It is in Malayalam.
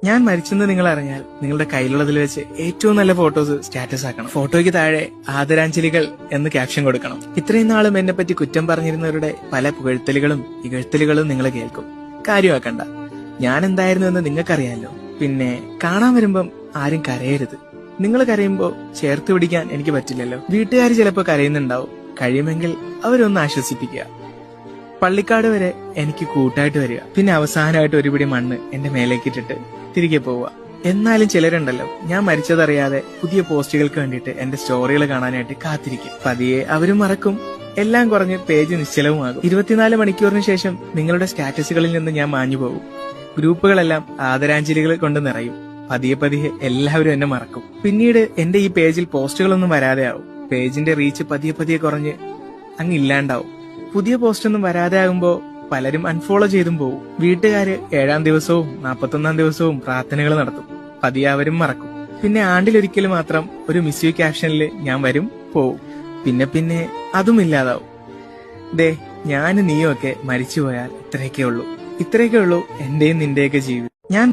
ഞാൻ മരിച്ചെന്ന് നിങ്ങൾ അറിഞ്ഞാൽ നിങ്ങളുടെ കയ്യിലുള്ളതിൽ വെച്ച് ഏറ്റവും നല്ല ഫോട്ടോസ് സ്റ്റാറ്റസ് ആക്കണം. ഫോട്ടോയ്ക്ക് താഴെ ആദരാഞ്ജലികൾ എന്ന് ക്യാപ്ഷൻ കൊടുക്കണം. ഇത്രയും നാളും എന്നെ പറ്റി കുറ്റം പറഞ്ഞിരുന്നവരുടെ പല പുകഴ്ത്തലുകളും ഇകഴ്ത്തലുകളും നിങ്ങൾ കേൾക്കും. കാര്യമാക്കണ്ട, ഞാൻ എന്തായിരുന്നു എന്ന് നിങ്ങൾക്കറിയാലോ. പിന്നെ കാണാൻ വരുമ്പം ആരും കരയരുത്. നിങ്ങൾ കരയുമ്പോ ചേർത്ത് പിടിക്കാൻ എനിക്ക് പറ്റില്ലല്ലോ. വീട്ടുകാർ ചിലപ്പോ കരയുന്നുണ്ടാവും. കഴിയുമെങ്കിൽ അവരൊന്ന് ആശ്വസിപ്പിക്കുക. പള്ളിക്കാട് വരെ എനിക്ക് കൂട്ടായിട്ട് വരിക. പിന്നെ അവസാനമായിട്ട് ഒരു പിടി മണ്ണ് എന്റെ മേലേക്കിട്ടിട്ട് തിരികെ പോവുക. എന്നാലും ചിലരുണ്ടല്ലോ, ഞാൻ മരിച്ചതറിയാതെ പുതിയ പോസ്റ്റുകൾക്ക് വേണ്ടിയിട്ട് എന്റെ സ്റ്റോറികൾ കാണാനായിട്ട് കാത്തിരിക്കും. പതിയെ അവരും മറക്കും. എല്ലാം കുറഞ്ഞ് പേജ് നിശ്ചലവുമാകും. 24 മണിക്കൂറിന് ശേഷം നിങ്ങളുടെ സ്റ്റാറ്റസുകളിൽ നിന്ന് ഞാൻ മാഞ്ഞു പോകും. ഗ്രൂപ്പുകളെല്ലാം ആദരാഞ്ജലികൾ കൊണ്ട് നിറയും. പതിയെ പതിയെ എല്ലാവരും എന്നെ മറക്കും. പിന്നീട് എന്റെ ഈ പേജിൽ പോസ്റ്റുകളൊന്നും വരാതെ ആവും. പേജിന്റെ റീച്ച് പതിയെ പതിയെ കുറഞ്ഞ് അങ്ങ് ഇല്ലാണ്ടാവും. പുതിയ പോസ്റ്റ് ഒന്നും വരാതെ ആകുമ്പോ പലരും അൺഫോളോ ചെയ്തും പോകും. വീട്ടുകാര് 7-ാം ദിവസവും 41-ാം ദിവസവും പ്രാർത്ഥനകൾ നടത്തും. പതിയെ അവരും മറക്കും. പിന്നെ ആണ്ടിലൊരിക്കൽ മാത്രം ഒരു മിസ് യു ക്യാപ്ഷനിൽ ഞാൻ വരും, പോവും. പിന്നെ പിന്നെ അതും ഇല്ലാതാവും. ദേ, ഞാനും നീയും ഒക്കെ മരിച്ചുപോയാൽ ഇത്രയൊക്കെ ഉള്ളൂ എന്റെയും നിന്റെയൊക്കെ ജീവിതം.